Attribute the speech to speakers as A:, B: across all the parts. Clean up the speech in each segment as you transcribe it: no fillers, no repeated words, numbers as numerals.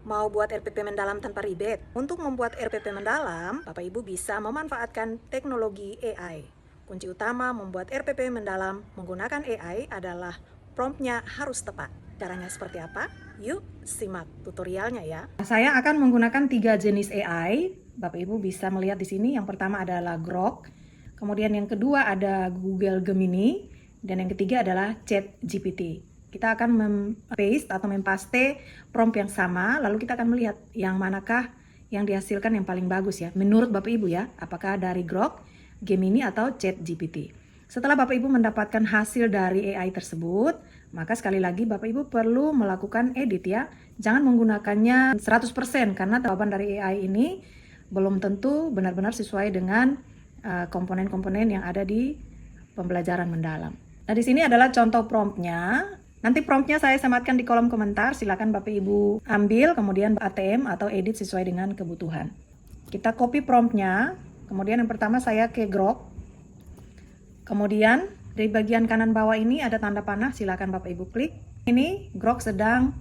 A: Mau buat RPP mendalam tanpa ribet? Untuk membuat RPP mendalam, Bapak Ibu bisa memanfaatkan teknologi AI. Kunci utama membuat RPP mendalam menggunakan AI adalah promptnya harus tepat. Caranya seperti apa? Yuk simak tutorialnya ya. Saya akan menggunakan 3 jenis AI. Bapak Ibu bisa melihat di sini. Yang pertama adalah Grok, kemudian yang kedua ada Google Gemini, dan yang ketiga adalah ChatGPT. Kita akan paste atau mempaste prompt yang sama, lalu kita akan melihat yang manakah yang dihasilkan yang paling bagus ya, menurut Bapak Ibu ya, apakah dari Grok, Gemini atau ChatGPT. Setelah Bapak Ibu mendapatkan hasil dari AI tersebut, maka sekali lagi Bapak Ibu perlu melakukan edit ya. Jangan menggunakannya 100% karena jawaban dari AI ini belum tentu benar-benar sesuai dengan komponen-komponen yang ada di pembelajaran mendalam. Nah, di sini adalah contoh promptnya. Nanti promptnya saya sematkan di kolom komentar. Silakan Bapak Ibu ambil, kemudian ATM atau edit sesuai dengan kebutuhan. Kita copy promptnya. Kemudian yang pertama saya ke Grok. Kemudian di bagian kanan bawah ini ada tanda panah. Silakan Bapak Ibu klik. Ini Grok sedang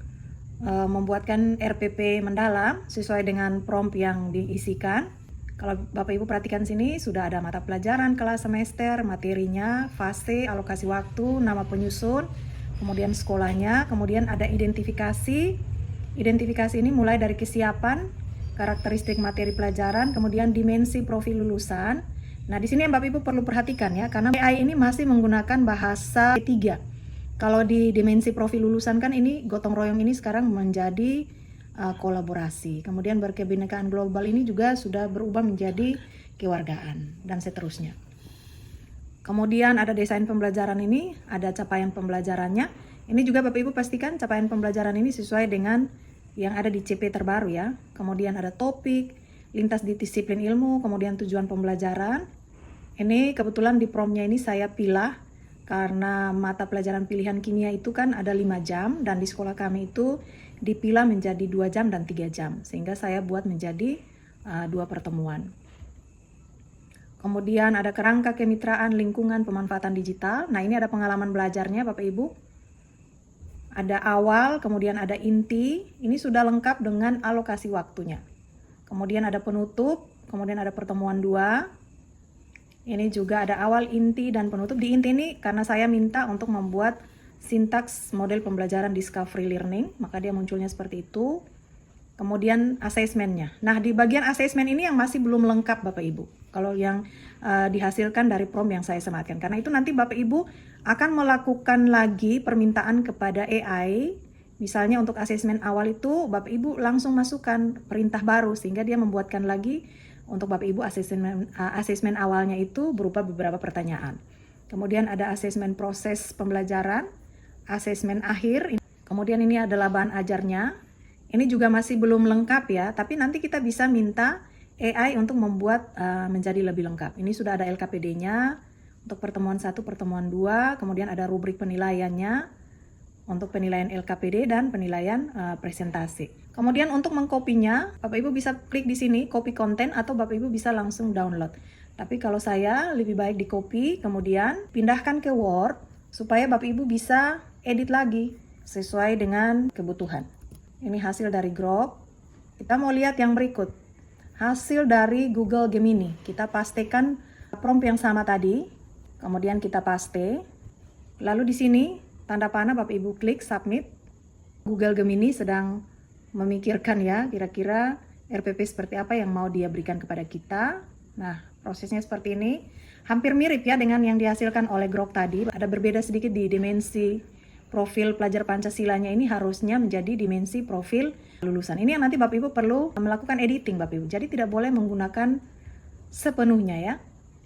A: membuatkan RPP mendalam sesuai dengan prompt yang diisikan. Kalau Bapak Ibu perhatikan sini sudah ada mata pelajaran, kelas, semester, materinya, fase, alokasi waktu, nama penyusun, kemudian sekolahnya, kemudian ada identifikasi. Identifikasi ini mulai dari kesiapan, karakteristik materi pelajaran, kemudian dimensi profil lulusan. Nah, di sini yang Bapak Ibu perlu perhatikan ya, karena AI ini masih menggunakan bahasa ketiga. Kalau di dimensi profil lulusan kan ini gotong royong ini sekarang menjadi kolaborasi. Kemudian berkebinekaan global ini juga sudah berubah menjadi kewargaan dan seterusnya. Kemudian ada desain pembelajaran ini, ada capaian pembelajarannya. Ini juga Bapak Ibu pastikan capaian pembelajaran ini sesuai dengan yang ada di CP terbaru ya. Kemudian ada topik, lintas di disiplin ilmu, kemudian tujuan pembelajaran. Ini kebetulan di promptnya ini saya pilih karena mata pelajaran pilihan kimia itu kan ada 5 jam dan di sekolah kami itu dipilah menjadi 2 jam dan 3 jam. Sehingga saya buat menjadi 2 pertemuan. Kemudian ada kerangka kemitraan lingkungan pemanfaatan digital. Nah, ini ada pengalaman belajarnya Bapak Ibu. Ada awal, kemudian ada inti. Ini sudah lengkap dengan alokasi waktunya. Kemudian ada penutup, kemudian ada pertemuan 2. Ini juga ada awal, inti, dan penutup. Di inti ini karena saya minta untuk membuat sintaks model pembelajaran discovery learning, maka dia munculnya seperti itu. Kemudian asesmennya. Nah, di bagian asesmen ini yang masih belum lengkap Bapak Ibu. Kalau yang dihasilkan dari prompt yang saya sematkan. Karena itu nanti Bapak Ibu akan melakukan lagi permintaan kepada AI. Misalnya untuk asesmen awal itu Bapak Ibu langsung masukkan perintah baru sehingga dia membuatkan lagi untuk Bapak Ibu asesmen awalnya itu berupa beberapa pertanyaan. Kemudian ada asesmen proses pembelajaran, asesmen akhir. Kemudian ini adalah bahan ajarnya. Ini juga masih belum lengkap ya, tapi nanti kita bisa minta AI untuk membuat menjadi lebih lengkap. Ini sudah ada LKPD-nya untuk pertemuan 1, pertemuan 2, kemudian ada rubrik penilaiannya untuk penilaian LKPD dan penilaian presentasi. Kemudian untuk mengkopinya, Bapak Ibu bisa klik di sini, copy konten, atau Bapak Ibu bisa langsung download. Tapi kalau saya lebih baik di copy, kemudian pindahkan ke Word, supaya Bapak Ibu bisa edit lagi sesuai dengan kebutuhan. Ini hasil dari Grok. Kita mau lihat yang berikut. Hasil dari Google Gemini. Kita pastekan prompt yang sama tadi. Kemudian kita paste. Lalu di sini tanda panah Bapak Ibu klik submit. Google Gemini sedang memikirkan ya kira-kira RPP seperti apa yang mau dia berikan kepada kita. Nah, prosesnya seperti ini. Hampir mirip ya dengan yang dihasilkan oleh Grok tadi. Ada berbeda sedikit di dimensi profil pelajar Pancasilanya ini harusnya menjadi dimensi profil lulusan. Ini yang nanti Bapak Ibu perlu melakukan editing Bapak Ibu. Jadi tidak boleh menggunakan sepenuhnya ya.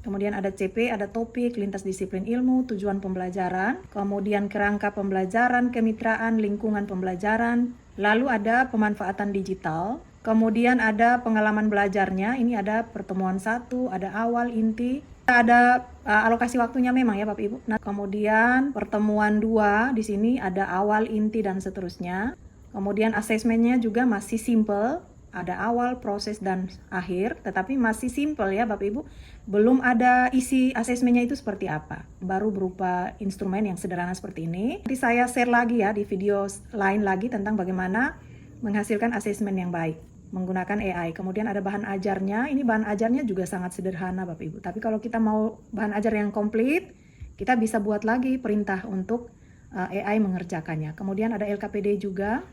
A: Kemudian ada CP, ada topik, lintas disiplin ilmu, tujuan pembelajaran, kemudian kerangka pembelajaran, kemitraan, lingkungan pembelajaran, lalu ada pemanfaatan digital, kemudian ada pengalaman belajarnya, ini ada pertemuan 1, ada awal, inti, ada alokasi waktunya memang ya Bapak Ibu. Nah, kemudian pertemuan 2 di sini ada awal, inti, dan seterusnya. Kemudian asesmennya juga masih simple. Ada awal, proses, dan akhir, tetapi masih simple ya Bapak Ibu. Belum ada isi asesmennya itu seperti apa. Baru berupa instrumen yang sederhana seperti ini. Nanti saya share lagi ya di video lain lagi tentang bagaimana menghasilkan asesmen yang baik menggunakan AI. Kemudian ada bahan ajarnya. Ini bahan ajarnya juga sangat sederhana Bapak Ibu. Tapi kalau kita mau bahan ajar yang komplit, kita bisa buat lagi perintah untuk AI mengerjakannya. Kemudian ada LKPD juga.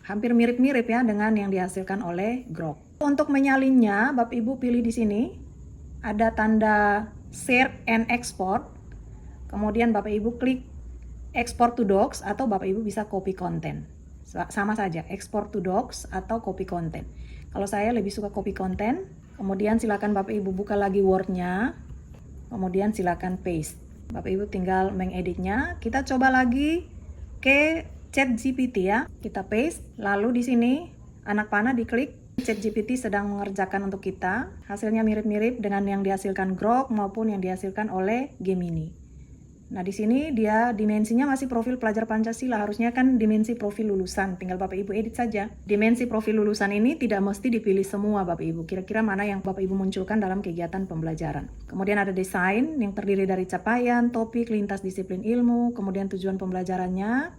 A: Hampir mirip-mirip ya dengan yang dihasilkan oleh Grok. Untuk menyalinnya, Bapak Ibu pilih di sini. Ada tanda share and export. Kemudian Bapak Ibu klik export to docs atau Bapak Ibu bisa copy content. Sama saja, export to docs atau copy content. Kalau saya lebih suka copy content, kemudian silakan Bapak Ibu buka lagi Word-nya, kemudian silakan paste. Bapak Ibu tinggal mengeditnya. Kita coba lagi ke ChatGPT ya. Kita paste, lalu di sini anak panah diklik. ChatGPT sedang mengerjakan untuk kita. Hasilnya mirip-mirip dengan yang dihasilkan Grok maupun yang dihasilkan oleh Gemini. Nah, di sini dia dimensinya masih profil pelajar Pancasila, harusnya kan dimensi profil lulusan, tinggal Bapak Ibu edit saja. Dimensi profil lulusan ini tidak mesti dipilih semua Bapak Ibu, kira-kira mana yang Bapak Ibu munculkan dalam kegiatan pembelajaran. Kemudian ada desain yang terdiri dari capaian, topik, lintas disiplin ilmu, kemudian tujuan pembelajarannya,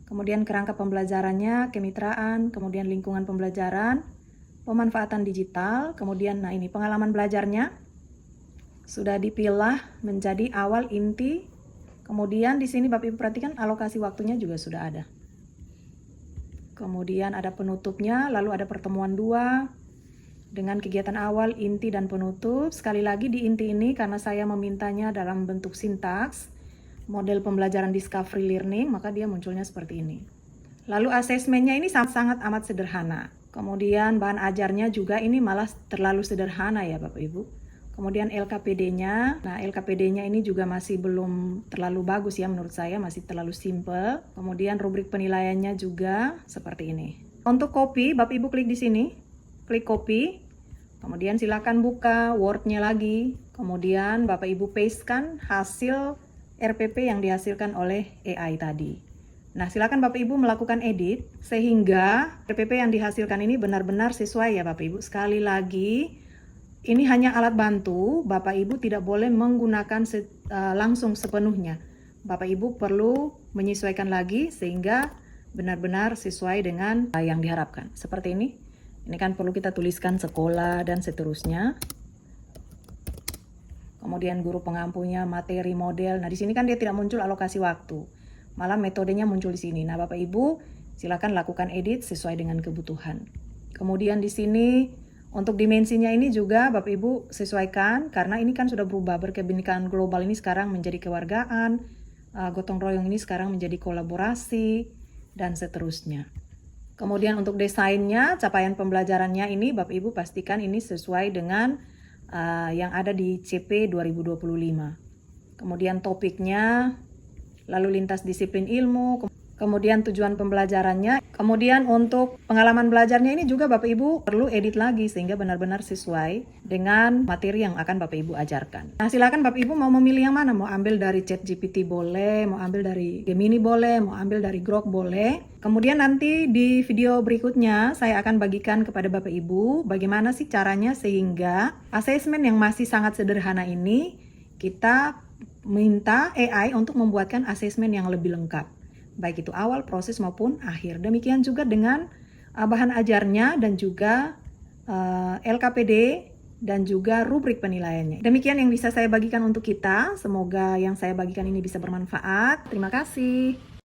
A: kemudian kerangka pembelajarannya, kemitraan, kemudian lingkungan pembelajaran, pemanfaatan digital, kemudian nah ini pengalaman belajarnya, sudah dipilah menjadi awal, inti. Kemudian di sini Bapak Ibu perhatikan alokasi waktunya juga sudah ada. Kemudian ada penutupnya, lalu ada pertemuan 2 dengan kegiatan awal, inti, dan penutup. Sekali lagi di inti ini karena saya memintanya dalam bentuk sintaks, model pembelajaran discovery learning, maka dia munculnya seperti ini. Lalu asesmennya ini sangat amat sederhana. Kemudian bahan ajarnya juga ini malah terlalu sederhana ya Bapak Ibu. Kemudian LKPD-nya, nah LKPD-nya ini juga masih belum terlalu bagus ya menurut saya, masih terlalu simple. Kemudian rubrik penilaiannya juga seperti ini. Untuk copy, Bapak Ibu klik di sini, klik copy. Kemudian silakan buka Word-nya lagi. Kemudian Bapak Ibu pastekan hasil RPP yang dihasilkan oleh AI tadi. Nah, silakan Bapak Ibu melakukan edit sehingga RPP yang dihasilkan ini benar-benar sesuai ya Bapak Ibu. Sekali lagi, ini hanya alat bantu, Bapak Ibu tidak boleh menggunakan langsung sepenuhnya. Bapak Ibu perlu menyesuaikan lagi sehingga benar-benar sesuai dengan yang diharapkan. Seperti ini. Ini kan perlu kita tuliskan sekolah dan seterusnya. Kemudian guru pengampunya, materi, model. Nah, di sini kan dia tidak muncul alokasi waktu. Malah metodenya muncul di sini. Nah, Bapak Ibu silakan lakukan edit sesuai dengan kebutuhan. Kemudian di sini untuk dimensinya ini juga Bapak Ibu sesuaikan karena ini kan sudah berubah. Berkebinekaan global ini sekarang menjadi kewargaan, gotong royong ini sekarang menjadi kolaborasi, dan seterusnya. Kemudian untuk desainnya, capaian pembelajarannya ini Bapak Ibu pastikan ini sesuai dengan yang ada di CP 2025. Kemudian topiknya, lalu lintas disiplin ilmu, kemudian tujuan pembelajarannya, kemudian untuk pengalaman belajarnya ini juga Bapak Ibu perlu edit lagi sehingga benar-benar sesuai dengan materi yang akan Bapak Ibu ajarkan. Nah, silakan Bapak Ibu mau memilih yang mana, mau ambil dari ChatGPT boleh, mau ambil dari Gemini boleh, mau ambil dari Grok boleh. Kemudian nanti di video berikutnya saya akan bagikan kepada Bapak Ibu bagaimana sih caranya sehingga asesmen yang masih sangat sederhana ini kita minta AI untuk membuatkan asesmen yang lebih lengkap. Baik itu awal, proses maupun akhir. Demikian juga dengan bahan ajarnya dan juga LKPD dan juga rubrik penilaiannya. Demikian yang bisa saya bagikan untuk kita. Semoga yang saya bagikan ini bisa bermanfaat. Terima kasih.